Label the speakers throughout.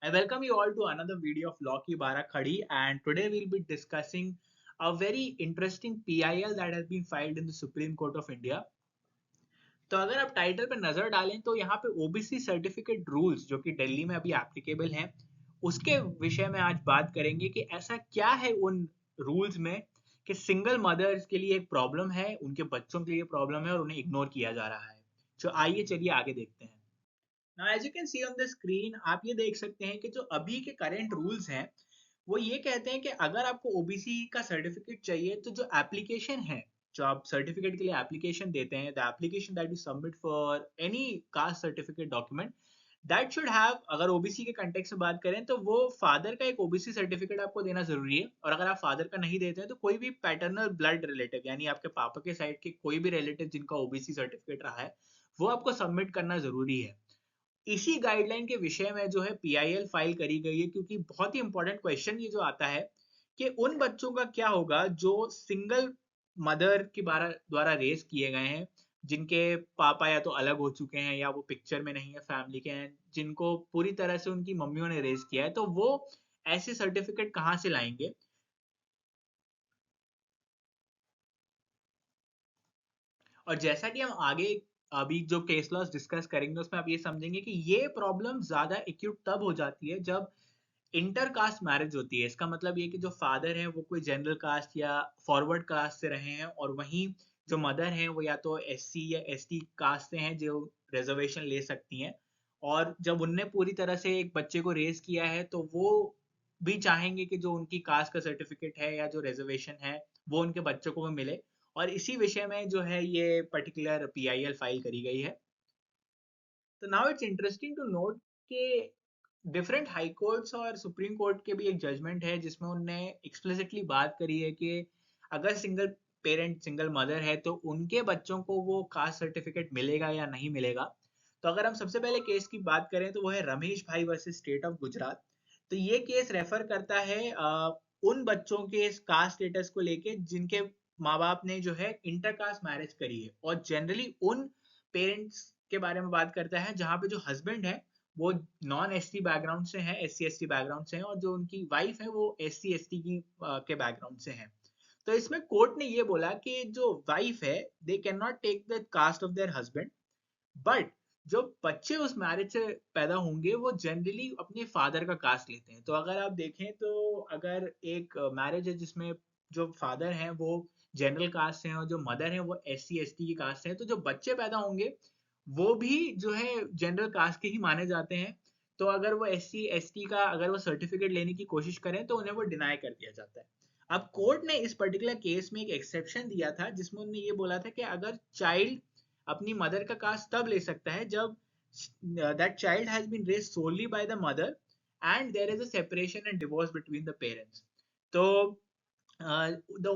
Speaker 1: I welcome you all to another video of Law Ki Bara Khadi, and today we'll be discussing a very interesting PIL that has been filed in the Supreme Court of India. तो अगर आप title पे नजर डालें तो यहाँ पे OBC certificate rules जो कि दिल्ली में अभी एप्लीकेबल हैं उसके विषय में आज बात करेंगे कि ऐसा क्या है उन रूल्स में कि सिंगल मदर्स के लिए एक प्रॉब्लम है, उनके बच्चों के लिए प्रॉब्लम है और उन्हें इग्नोर किया जा रहा है। तो आइए चलिए आगे देखते हैं। Now as you can see on the screen आप ये देख सकते हैं कि जो अभी के करंट रूल्स हैं वो ये कहते हैं कि अगर आपको ओबीसी का सर्टिफिकेट चाहिए तो जो एप्लीकेशन है, जो आप सर्टिफिकेट के लिए एप्लीकेशन देते हैं, the application that you submit for any caste certificate document that should have, अगर ओबीसी के कंटेक्स्ट से बात करें तो वो फादर का एक ओबीसी सर्टिफिकेट आपको देना जरूरी है। और अगर आप फादर का नहीं देते हैं तो कोई भी पैटर्नल ब्लड रिलेटिव यानी आपके पापा के साइड के कोई भी रिलेटिव जिनका ओबीसी सर्टिफिकेट रहा है वो आपको सबमिट करना जरूरी है। इसी गाइडलाइन के विषय में जो है पीआईएल फाइल करी गई है, क्योंकि बहुत ही इंपॉर्टेंट क्वेश्चन ये जो आता है कि उन बच्चों का क्या होगा जो सिंगल मदर के द्वारा रेस किए गए हैं, जिनके पापा या तो अलग हो चुके हैं या वो पिक्चर में नहीं है, फैमिली के हैं, जिनको पूरी तरह से उनकी मम्मियों ने रेस किया है, तो वो ऐसे सर्टिफिकेट कहाँ से लाएंगे। और जैसा कि हम आगे अभी जो केस लॉस डिस्कस करेंगे उसमें आप ये समझेंगे कि ये प्रॉब्लम ज्यादा एक्यूट तब हो जाती है जब इंटर कास्ट मैरिज होती है। इसका मतलब ये कि जो फादर है वो कोई जनरल कास्ट या फॉरवर्ड कास्ट से रहे हैं और वहीं जो मदर हैं वो या तो एससी या एसटी कास्ट से हैं जो रिजर्वेशन ले सकती हैं। और जब उनने पूरी तरह से एक बच्चे को रेज किया है तो वो भी चाहेंगे कि जो उनकी कास्ट का सर्टिफिकेट है या जो रिजर्वेशन है वो उनके बच्चों को भी मिले। और इसी विषय में जो है ये पर्टिकुलर पीआईएल फाइल करी गई है। तो now it's interesting to note कि डिफरेंट हाई कोर्ट्स और सुप्रीम कोर्ट के भी एक जजमेंट है जिसमें उनने एक्सप्लिसिटली बात करी है कि अगर सिंगल पेरेंट सिंगल मदर है तो उनके बच्चों को वो कास्ट सर्टिफिकेट मिलेगा या नहीं मिलेगा। तो अगर हम सबसे पहले केस की बात करें तो वो है रमेश भाई वर्सेस स्टेट ऑफ गुजरात। तो ये केस रेफर करता है उन बच्चों के कास्ट स्टेटस को लेके जिनके माँ बाप ने जो है इंटरकास्ट मैरिज करी है, और जनरली उन पेरेंट्स के बारे में बात करता है जहाँ पे जो हस्बैंड है वो नॉन एसटी बैकग्राउंड से है, एससी एसटी बैकग्राउंड से है, और जो उनकी वाइफ है वो एससी एसटी की के बैकग्राउंड से है। तो इसमें कोर्ट ने ये बोला कि जो वाइफ है they can not take the caste of their husband, but जो बच्चे उस मैरिज से पैदा होंगे वो जनरली अपने फादर का कास्ट लेते हैं। तो अगर आप देखें तो अगर एक मैरिज है जिसमें जो फादर हैं वो जनरल कास्ट से हैं और जो मदर है वो एस सी एस टी की कास्ट से है, तो जो बच्चे पैदा होंगे वो भी जो है जनरल कास्ट के ही माने जाते हैं। तो अगर वो एस सी एस टी का अगर वो सर्टिफिकेट लेने की कोशिश करें तो उन्हें वो डिनाई कर दिया जाता है। अब कोर्ट ने इस पर्टिकुलर केस में एक एक्सेप्शन दिया था जिसमें उन्होंने ये बोला था कि अगर चाइल्ड अपनी मदर का कास्ट तब ले सकता है जब that child has been raised solely by the mother and there is a separation and divorce between the parents. तो the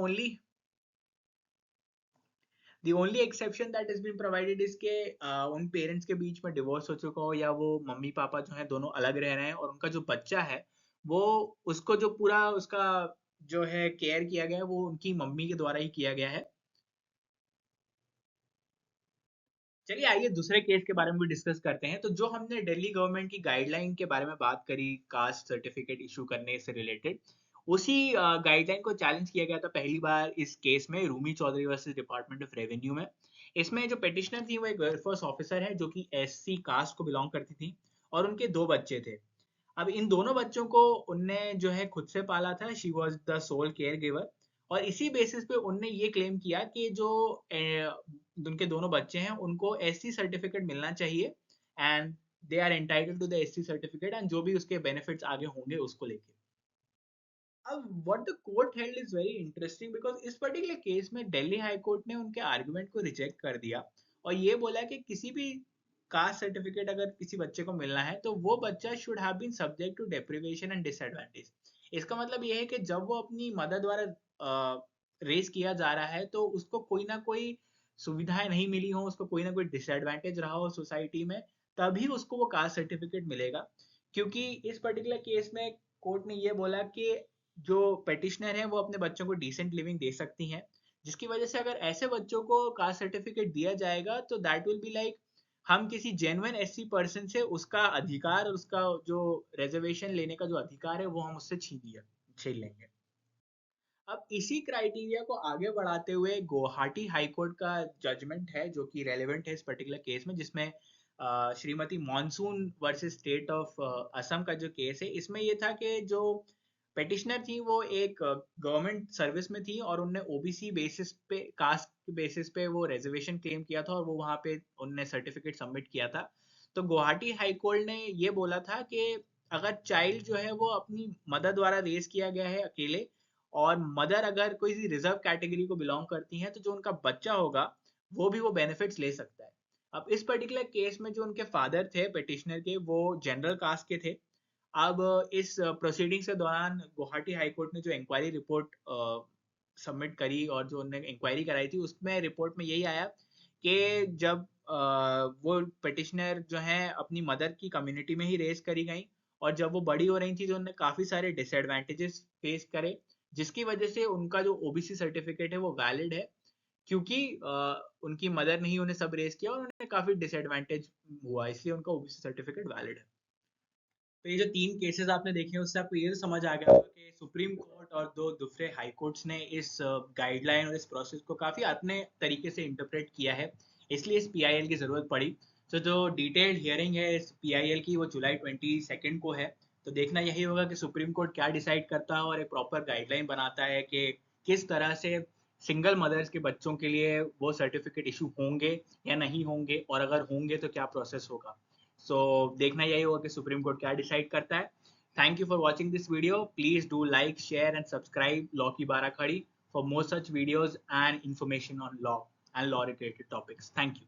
Speaker 1: only exception that has been provided is कि उन पेरेंट्स के बीच में डिवोर्स हो चुका हो या वो मम्मी पापा जो है दोनों अलग रह रहे हैं और उनका जो बच्चा है वो उसको जो पूरा उसका जो है केयर किया गया है वो उनकी मम्मी के द्वारा ही किया गया है। चलिए आइए दूसरे केस के बारे में भी डिस्कस करते हैं। तो जो हमने दिल्ली गवर्नमेंट की गाइडलाइन के बारे में बात करी कास्ट सर्टिफिकेट इशू करने से रिलेटेड, उसी गाइडलाइन को चैलेंज किया गया था पहली बार इस केस में Rumi Chaudhary versus Department of Revenue में। इसमें जो पिटिशनर थी वो एक एयरफोर्स ऑफिसर है जो कि एससी कास्ट को बिलोंग करती थी और उनके दो बच्चे थे। अब इन दोनों बच्चों को उनने जो है खुद से पाला था, she was the sole caregiver. और इसी बेसिस पे उनने ये क्लेम किया कि जो उनके दोनों बच्चे हैं उनको एससी सर्टिफिकेट मिलना चाहिए and they are entitled to the SC certificate and जो भी उसके बेनिफिट्स आगे होंगे उसको लेके। अब what the court held is very interesting because इस पर्टिकुलर केस में दिल्ली हाई कोर्ट ने उनके आर्गुमेंट को रिजेक्ट कर दिया और ये बोला कि किसी भी कास्ट सर्टिफिकेट अगर किसी बच्चे को मिलना है तो वो बच्चा should have been subject to deprivation and disadvantage. इसका मतलब ये है कि जब वो अपनी मदर द्वारा रेस किया जा रहा है तो उसको कोई ना कोई सुविधाएं नहीं मिली हो, उसको कोई ना कोई डिसएडवांटेज रहा हो सोसाइटी में, तभी उसको वो कास्ट सर्टिफिकेट मिलेगा। क्योंकि इस पर्टिकुलर केस में कोर्ट ने ये बोला कि जो पेटिशनर है वो अपने बच्चों को डिसेंट लिविंग दे सकती हैं, जिसकी वजह से अगर ऐसे बच्चों को कास्ट सर्टिफिकेट दिया जाएगा तो दैट विल बी लाइक हम किसी जेन्युइन एससी पर्सन से उसका अधिकार, उसका जो रिजर्वेशन लेने का जो अधिकार है वो हम उससे छीन लेंगे। अब इसी क्राइटेरिया को आगे बढ़ाते हुए गुवाहाटी हाई कोर्ट का जजमेंट है जो कि रेलेवेंट है इस पर्टिकुलर केस में, जिसमें Shrimati monsoon versus state of Assam का जो केस है, इसमें ये था कि जो पेटिशनर थी वो एक गवर्नमेंट सर्विस में थी और उनने ओबीसी बेसिस पे, कास्ट के बेसिस पे वो रिजर्वेशन क्लेम किया था और वो वहाँ पे उनने सर्टिफिकेट सबमिट किया था। तो गुवाहाटी हाई कोर्ट ने ये बोला था कि अगर चाइल्ड जो है वो अपनी मदर द्वारा रेज किया गया है अकेले, और मदर अगर कोई सी रिजर्व कैटेगरी को बिलोंग करती हैं, तो जो उनका बच्चा होगा वो भी वो बेनिफिट्स ले सकता है। अब इस पर्टिकुलर केस में जो उनके फादर थे पेटिशनर के, वो जनरल कास्ट के थे। अब इस प्रोसीडिंग के दौरान गुवाहाटी हाई कोर्ट ने जो इंक्वायरी रिपोर्ट सबमिट करी और जो उन्होंने इंक्वायरी कराई थी, उसमें रिपोर्ट में यही आया कि जब वो पिटिशनर जो है अपनी मदर की कम्युनिटी में ही रेस करी गई, और जब वो बड़ी हो रही थी तो उन्होंने काफी सारे डिसएडवांटेजेस फेस करे, जिसकी वजह से उनका जो ओबीसी सर्टिफिकेट है वो वैलिड है, क्योंकि उनकी मदर ने ही उन्हें सब रेस किया और उन्हें काफी डिसएडवांटेज हुआ, इसलिए उनका ओबीसी सर्टिफिकेट वैलिड है। तो ये जो 3 केसेस आपने देखे हैं उससे आपको ये तो समझ आ गया होगा कि सुप्रीम कोर्ट और 2 दूसरे हाई कोर्ट्स ने इस गाइडलाइन और इस प्रोसेस को काफी अपने तरीके से इंटरप्रेट किया है, इसलिए इस पीआईएल की जरूरत पड़ी। तो जो डिटेल्ड हियरिंग है इस पीआईएल की वो जुलाई 22 को है। तो देखना यही होगा कि सुप्रीम कोर्ट क्या डिसाइड करता है और एक प्रॉपर गाइडलाइन बनाता है कि किस तरह से सिंगल मदर्स के बच्चों के लिए वो सर्टिफिकेट इशू होंगे या नहीं होंगे, और अगर होंगे तो क्या प्रोसेस होगा। सो देखना यही होगा कि सुप्रीम कोर्ट क्या डिसाइड करता है। Thank you for watching this video. Please do like, share and subscribe law की बारा खड़ी for more such videos and information on law and law related topics. Thank you.